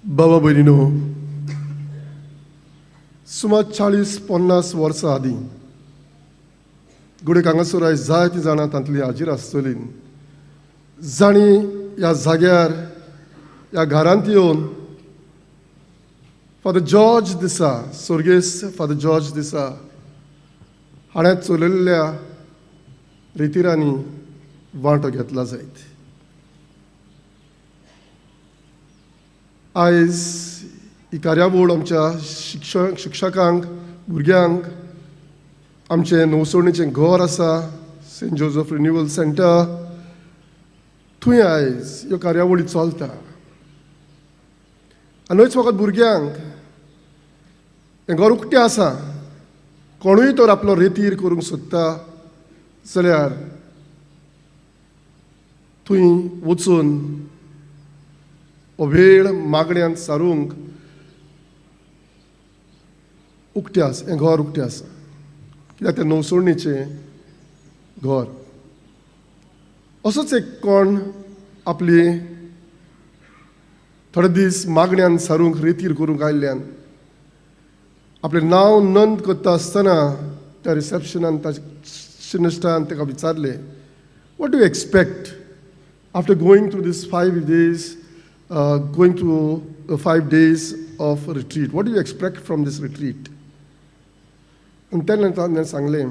बाबा भयणीनो, सुमार 40-50 वर्सां आदीं गुडेक हांगासर आयज जायतीं जाणां तांतलीं हाजीर आसतलीं जाणी ह्या जाग्यार ह्या घरांत येवन फादर जॉर्ज देसाय, स्वर्गेस्त फादर जॉर्ज देसाय हाणें चलयल्ल्या रितीरांनी वांटो घेतला जायत. आयज ही कार्यावळ आमच्या शिक्षकांक, भुरग्यांक आमचें नवसोणीचें घर आसा, सेंट जोझफ रिन्युअल सेंटर, थंय आयज ह्यो कार्यावळी चलता. आनी न्हयच फकत भुरग्यांक हें घर उक्तें आसा. कोणूय तर आपलो रेतीर करूंक सोदता जाल्यार थंय वचून वेळ मागण्यांत सारूंक उक्तें आसा, हें घर उक्तें आसा. कित्याक तें नवसोणीचें घर. असोच एक कोण आपली थोडे दीस मागण्यांत सारूंक रेतीर करूंक आयिल्ल्यान आपलें नांव नोंद करता आसतना त्या रिसेप्शनान ताच्या ताका विचारलें, what do you expect after going through these 5 days, going through 5 days of retreat? What do you expect from this retreat? And then I सांगलें,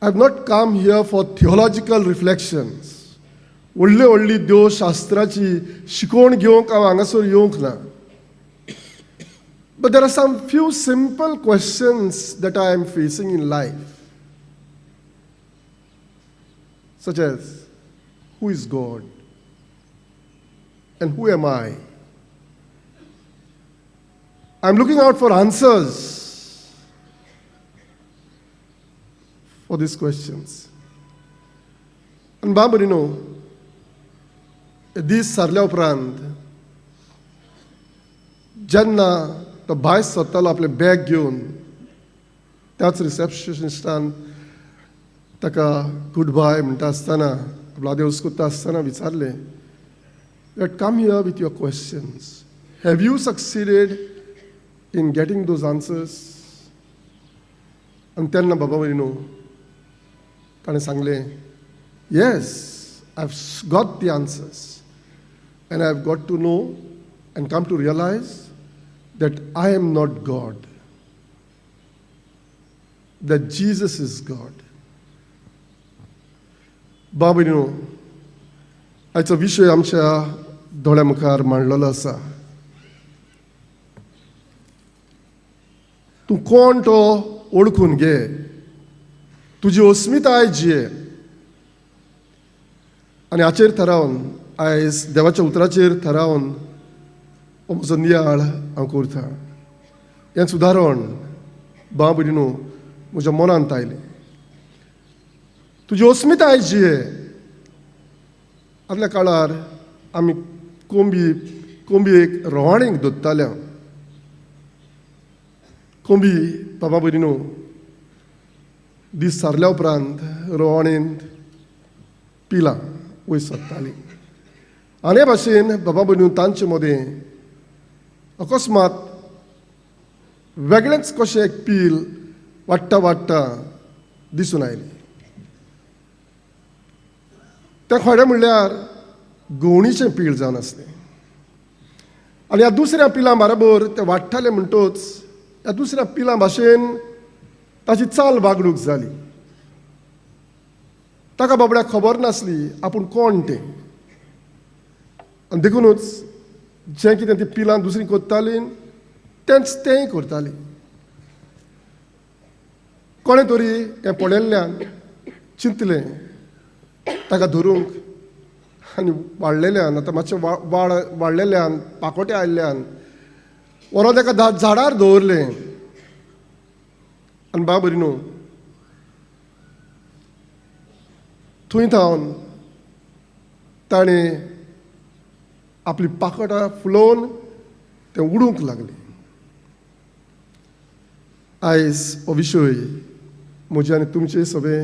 I have not come here for theological reflections. व्हडली देव शास्त्राची शिकवण घेवंक हांव हांगासर येवंक ना. But there are some few simple questions that I am facing in life, such as, who is God? And who am I? I'm looking out for answers for these questions. And बाबा न्हू, दीस सारल्या उपरांत जेन्ना तो भायर सरतालो आपलें bag घेवन, त्याच रिसेप्शनिस्टान ताका गूड बाय म्हणटा आसतना, आपलो आदेवस करता आसतना विचारलें, you had come here with your questions. Have you succeeded in getting those answers? आनी तेन्ना बाबा न्हू ताणें सांगलें, yes, I have got the answers and I have got to know and come to realize that I am not God, that Jesus is God. बाबा न्हू, आयचो विशय आमच्या दोळ्या मुखार मांडलेलो आसा. तूं कोण तो ओळखून घे, तुजी अस्मिताय जिये. आनी हाचेर थारावन आयज देवाच्या उतराचेर थारावन हो म्हजो नियाळ हांव करतां. हें सुदारण बाबा न्हू म्हज्या मनांत आयलें. तुजी अस्मिताय जिये. आदल्या काळार आमी कोंबयेक रवाणीक धरताले. कोंबी बाबा न्हू दीस सारल्या उपरांत रवाणींत पिलां वयर सरताली. आनी भाशेन बाबा न्हू तांचे मदें अकस्मात वेगळेंच कशें एक पील वाडटा दिसून आयलें. तें खरें म्हणल्यार गवणीचें पीळ जावन आसलें. आनी ह्या दुसऱ्या पिलां बरोबर तें वाडटालें म्हणटच ह्या दुसऱ्या पिलां भाशेन ताची चाल वागणूक जाली. ताका बाबड्याक खबर नासली आपूण कोण तें. आनी देखूनच जें कितें ती पिलां दुसरीं करतालीं तेंच तेंय करतालीं. कोणें तरी हें पळयल्ल्यान चिंतलें ताका धरूंक आनी वाडलेल्यान, आतां मातशें वाडलेल्यान, पाकोटे आयिल्ल्यान व्हरोन ताका झाडार दवरलें. आनी बाबा न्हू थंय थावन ताणें आपली पाकटां फुलोवन तें उडूंक लागलें. आयज हो विशय म्हजे आनी तुमचे सगळे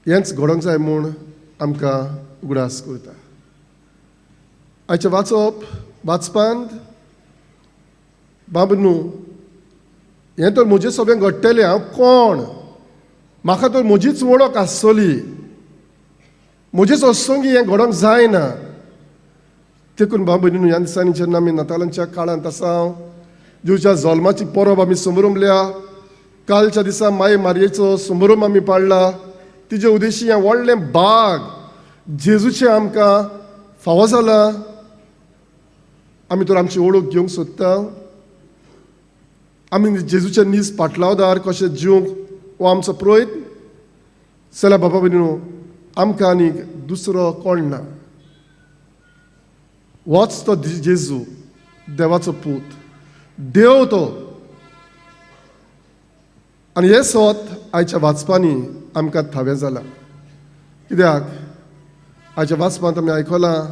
हेंच घडोवंक जाय म्हूण आमकां उगडास करता. आयचे वाचपांत बाब न्हू हें तर म्हजें सगळें घडटलें, हांव कोण, म्हाका तर म्हजीच वळख आसतली, म्हजेच असोंगी हें घडोंक जायना. देखून बाब भयणीनो, ह्या दिसांनी जेन्ना आमी नातालांच्या काळांत आसा, जेवच्या जल्माची परब आमी समरुंबल्या, कालच्या दिसा माये मारयेचो समारंभ आमी पाळ्ळा, तिजे उद्देशी हें व्हडलें बाग जेजूचें आमकां फावो जाला. आमी तर आमची ओळख घेवंक सोदता, आमी जेजूचे नीज पाटलावदार कशें जिवंक हो आमचो प्रयत्न जाल्यार बाबा भयणीनो, आमकां आनीक दुसरो कोण ना. होच तो जेजू, देवाचो पूत, देव तो. आनी हें सोत आयच्या वाचपांनी आमकां थावें जालां. कित्याक आयच्या वाचपांत आमी आयकलां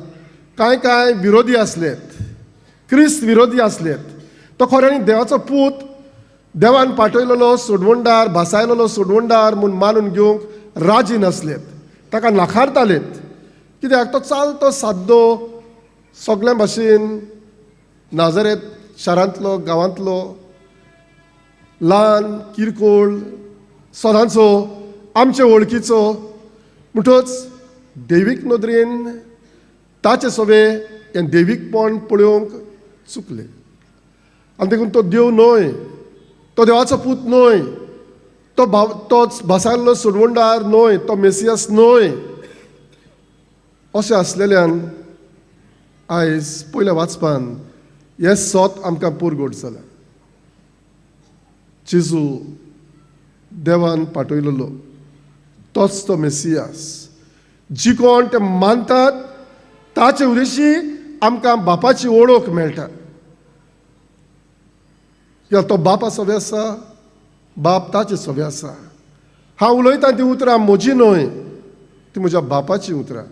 कांय विरोधी आसलेत, क्रिस्त विरोधी आसलेत. तो खऱ्यांनी देवाचो पूत, देवान पाठयलेलो सोडवणदार, भासायलेलो सोडवणदार म्हूण मानून घेवंक राजी नासलेत, ताका नाकारतालेत. कित्याक तो चालतो साद्दो सगळ्या भाशेन नाजरेत शारांतलो, गांवांतलो, ल्हान किरकोळ सदांचो, आमचे वळखीचो, म्हणटच देवीक नदरेन ताचे सवे हें देवीकपण पळोवंक चुकले. आनी देखून तो देव न्हय, तो देवाचो पूत न्हय, तोच भासायल्लो सोडवणदार न्हय, तो मेसियास न्हय. अशें आसलेल्यान आयज पयल्या वाचपान हें सोत आमकां पुरगोट जालां. जेजू देवान पाठयलेलो तोच तो मेसियास. जी कोण ते मानतात ताचे उद्देशी आमकां बापाची ओळख मेळटा. कित्याक तो बापा सवे आसा, बाप ताचे सवे आसा. हांव उलयतां ती उतरां म्हजी न्हय, ती म्हज्या बापाची उतरां.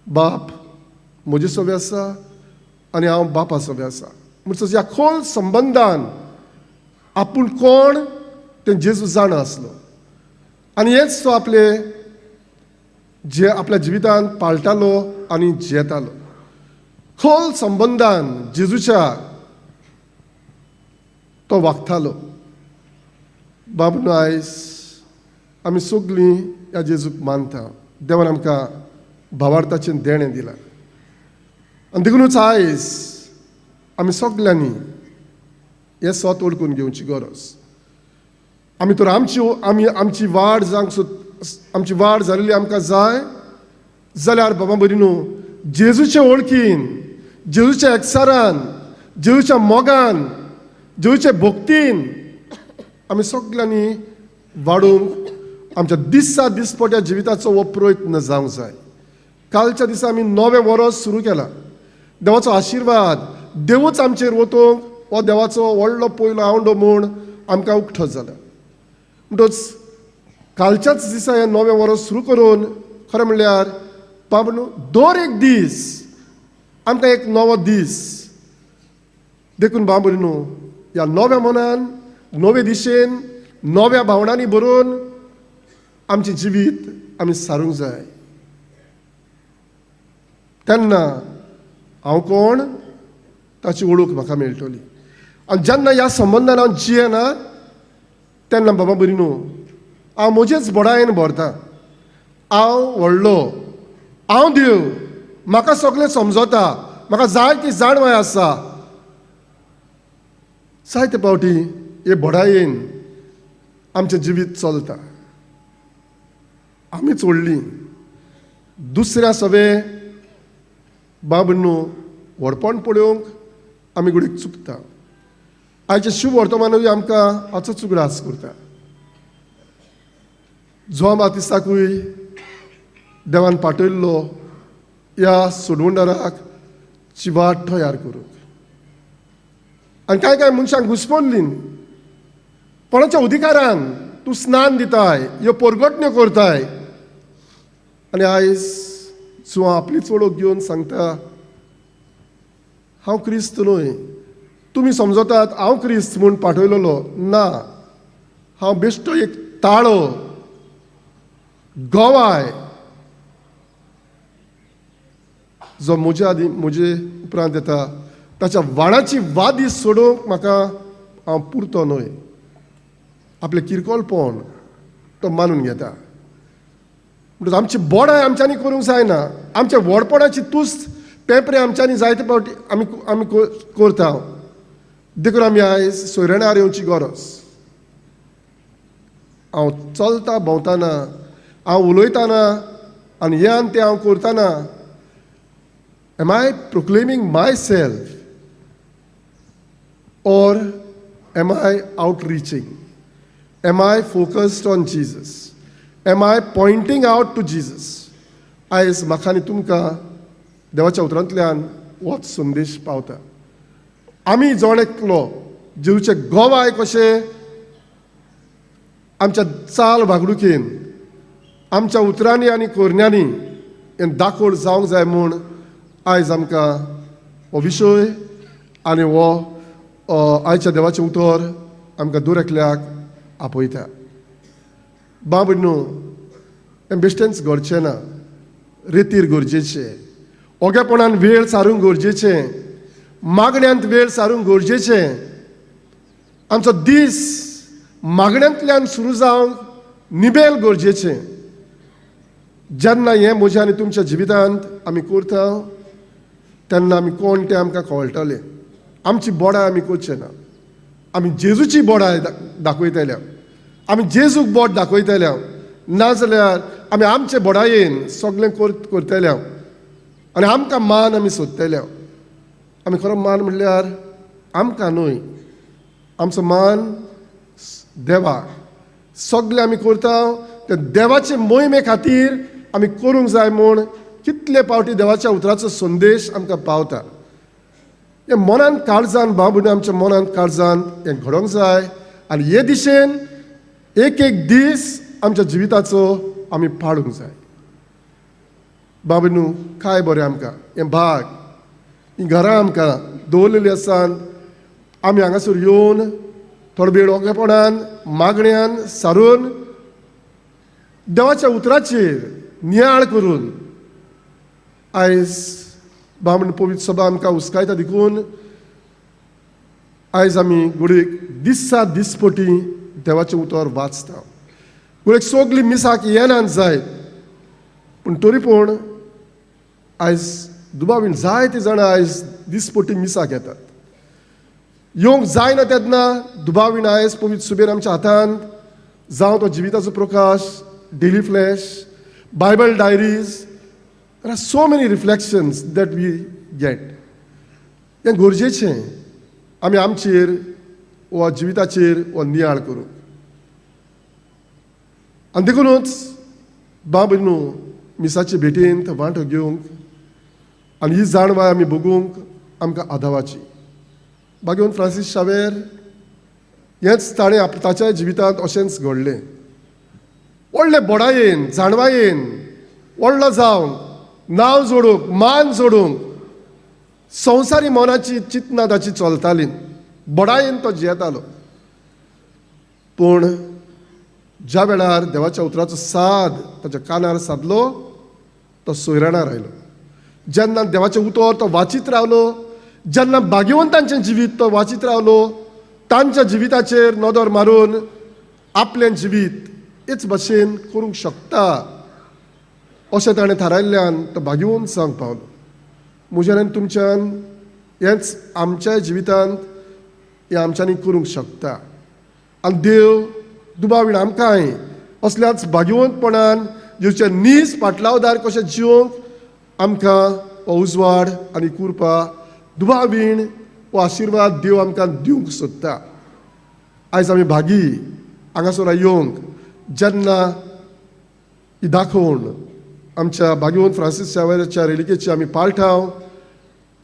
बाप म्हजे सवे आसा आनी हांव बापा सवे आसा. म्हणटच ह्या खोल संबंदान आपूण कोण तें जेजू जाणा आसलो. आनी हेंच तो आपल्या जिवितांत पाळटालो आनी जियेतालो. खोल संबंदान जेजूच्या तो वागतालो. बाबनो, आयज आमी सगळीं ह्या जेजूक मानता. देवान आमकां भावार्थाचें देणें दिलां. आनी देखूनच आयज आमी सगल्यांनी हें सोत ओळखून घेवची गरज. आमी तर आमची वाड आमची वाड जाल्ली आमकां जाय जाल्यार बाबा भयणीनो, जेजूचे वळखीन, जेजूच्या एकचारान, जेजूच्या मोगान, जेजूचे भोक्तीन आमी सगल्यांनी वाडूंक आमच्या दिसपट्या जिविताचो हो प्रयत्न जावंक जाय. कालच्या दिसा आमी नवें वर्स सुरू केलां. देवाचो आशिर्वाद, देवूच आमचेर वतोवंक हो देवाचो व्हडलो पयलो आवंडो म्हूण आमकां उक्तो जाला. म्हणटच कालच्याच दिसा हें नवें वर्स सुरू करून खरें म्हणल्यार बाबनू, दर एक दीस आमकां एक नवो दीस. देखून बाबनू, ह्या नव्या मनान, नवे दिशेन, नव्या भावनांनी भरून आमचें जिवीत आमी सारूंक जाय. तेन्ना हांव कोण ताची वळख म्हाका मेळटली. आनी जेन्ना ह्या संबंदान हांव जियेना तेन्ना बाबा भयणीनो, हांव म्हजेच बोडायेन भरतां. हांव व्हडलो, हांव देव, म्हाका सगळें समजता, म्हाका जाय ती जाणवाय आसा. जायते फावटी हे बोडायेन आमचें जिवीत चलता. आमीच व्हडलीं, दुसऱ्या सवे बाबनू व्हडपण पळोवंक आमी घडीक चुकता. आयचे शुभ वर्तमानूय आमकां हाचोच उगडास करता. जो बातिस्ताकूय देवान पाठयल्लो ह्या सोडवणदाराक ची वाट तयार करूंक. आनी कांय मनशांक घुसपणली कोणाच्या अधिकारान तूं स्नान दिताय, ह्यो परगटण्यो करताय. आनी आयज जो आपलीच वळख घेवन सांगता हांव क्रिस्त न्हय. तुमी समजतात हांव क्रिस्त म्हूण पाठयलेलो. ना, हांव बेश्टो एक ताळो, गोवाय जो म्हजे उपरांत येता ताच्या वाणाची वादी सोडूंक म्हाका हांव पुरतो न्हय. आपलें किरकोळपण तो मानून घेता. म्हणटच आमची बोडाय आमच्यांनी करूंक जायना. आमच्या व्हडपणाची तुस्त पेपरे आमच्यांनी जायते फावटी आमी करता. देखून आमी आयज सोयऱ्याणार येवची गरज. हांव चलता भोंवताना, हांव उलयताना आनी हें आनी तें हांव करताना, am I proclaiming myself or am I outreaching? Am I focused on Jesus? Am I pointing out to Jesus? आयज म्हाका आनी तुमकां देवाच्या उतरांतल्यान होच संदेश पावता. आमी जोण एकलो जेजूचे गोवाय कशे आमच्या चाल वागणुकेन, आमच्या उतरांनी आनी कोरण्यांनी हें दाखोड जावंक जाय म्हूण आयज आमकां हो विशय आनी हो आयच्या देवाचें उतर आमकां दूर एकल्याक आपयता. बाबडनू हें बेश्टेंच घडचें ना. रेतीर गरजेचें, ओगेपणान वेळ सारूंक गरजेचें, मागण्यांत वेळ सारूंक गरजेचें. आमचो दीस मागण्यांतल्यान सुरू जावंक निबेल गरजेचें. जेन्ना हें म्हज्या आनी तुमच्या जिवितांत आमी करता तेन्ना आमी कोण तें आमकां कळटलें. आमची बोडाय आमी करचें ना. आमी जेजूची बोडाय दाखयतल्या. आमी जेजूक बोट दाखयतल्या. नाजाल्यार आमी आमचे बोडायेन सगळें करतल्या आनी आमकां मान आमी सोदतल्या. आमी खरो मान म्हणल्यार आमकां न्हय, आमचो मान देवाक. सगळें आमी करता ते देवाचे मोहिमे खातीर आमी करूंक जाय म्हूण कितले फावटी देवाच्या उतराचो संदेश आमकां पावता. हें मनांत काळजान बाबून आमच्या मनांत काळजान हें घडोवंक जाय आनी हे दिशेन एक एक दीस आमच्या जिविताचो आमी पाळूंक जाय. बाबूनू काय बरें आमकां हें भाग ही घरां आमकां दवरलेलीं आसात. आमी हांगासर येवन थोडो वेळ ओगेपणान मागण्यांन सारून देवाच्या उतराचेर नियाळ करून आयज बाबून पवित्र सभा आमकां उस्कायता. देखून आयज आमी घडीक दिसा दिसपटी देवाचें उतर वाचता. घडीक सगळीं मिसाक येनात जायत पूण तरी पूण आयज दुबावीन जायते जाणां आयज दिसपटी मिसाक येतात. येवंक जायना तेन्ना दुबावीन आयज पवित्र सुबेन आमच्या हातांत जावं तो जिविताचो प्रकाश, daily flash, Bible diaries. There are so many reflections that we get. हें गरजेचें आमी आमचेर वा जिविताचेर हो नियाळ करूं. आनी देखूनच बाबनू मिसाचे भेटेन तो वांटो घेवंक आनी ही जाणवाय आमी भोगूंक आमकां आदावाची. बागेवन फ्रांसीस शावेर हेंच ताणें ताच्या जिवितांत अशेंच घडलें. व्हडले बोडायेन जाणवायेन व्हडलो जावंक, नांव जोडूंक, मान जोडूंक संवसारी मनाची चिंतना ताची चलताली. बोडायेन तो जियेतालो. पूण ज्या वेळार देवाच्या उतराचो साद ताच्या कानार सादलो तो सोयऱ्याणार आयलो. जेन्ना देवाचें उतर तो वाचीत रावलो, जेन्ना भाग्यवंतांचें जिवीत तो वाचीत रावलो, तांच्या जिविताचेर नदर मारून आपलें जिवीत हेच भशेन करूंक शकता अशें ताणें थारायिल्ल्यान तो भाग्यवंत जावंक पावलो. म्हज्यान आनी तुमच्यान हेंच आमच्या जिवितांत हें आमच्यांनी करूंक शकता. आनी देव दुबावीन आमकांय असल्याच भाग्यवंतपणान जेवचे नीज फाटलावदार कशें जिवंक आमकां हो उजवाड आनी कृपा दुबावीन हो आशिर्वाद देव आमकां दिवंक सोदता. आयज आमी भागी हांगासर येवंक जेन्ना ही दाखोवन आमच्या भाग्यवंत फ्रांसीस शावेराच्या रेलिकेची आमी पाळटाव.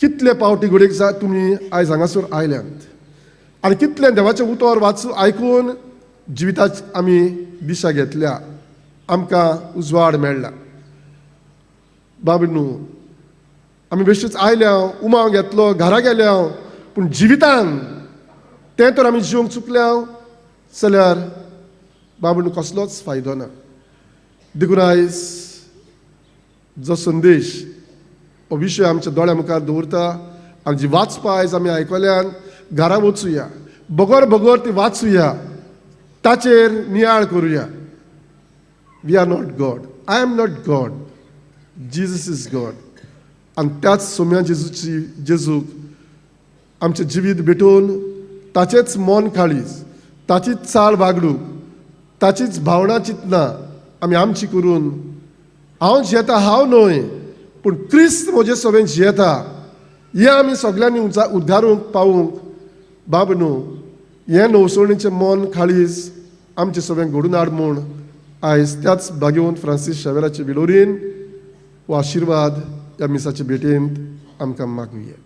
कितले पावटी घडीक तुमी आयज हांगासर आयल्यात आनी कितले देवाचें उतर वाचून आयकून जिविताची आमी दिशा घेतल्या, आमकां उजवाड मेळ्ळा. बाबनू आमी बेश्टीच आयल्या, उमाव घेतलो, घरा गेल्या, पूण जिवितान तें तर आमी जिवंक चुकल्या जाल्यार बाबनू कसलोच फायदो ना. देखून आयज जो संदेश हो विशय आमच्या दोळ्या मुखार दवरता आनी जी वाचपा आयज आमी आयकल्यान घरा वचुया, बगोर बगोर ती वाचुया, ताचेर नियाळ करुया. We are not God. I am not God. Jesus is God. आनी त्याच सोम्या जेजूक आमचें जिवीत भेटून ताचेच मन काळीज, ताचीच चाल वागणूक, ताचीच भावना चिंतना आमी आमची करून हांव जियेता हांव न्हय पूण क्रिस्त म्हजे सोबेन जियेता हें आमी सगळ्यांनी उद्गारूंक पावूंक बाब न्हू. हें नवसणीचें मन काळीज आमचे सोबेन घडून हाड म्हूण आयज त्याच भाग्यवंत फ्रांसीस शावेराचे विलोरीन हो आशिर्वाद ह्या मिसाचे भेटेंत आमकां मागुया.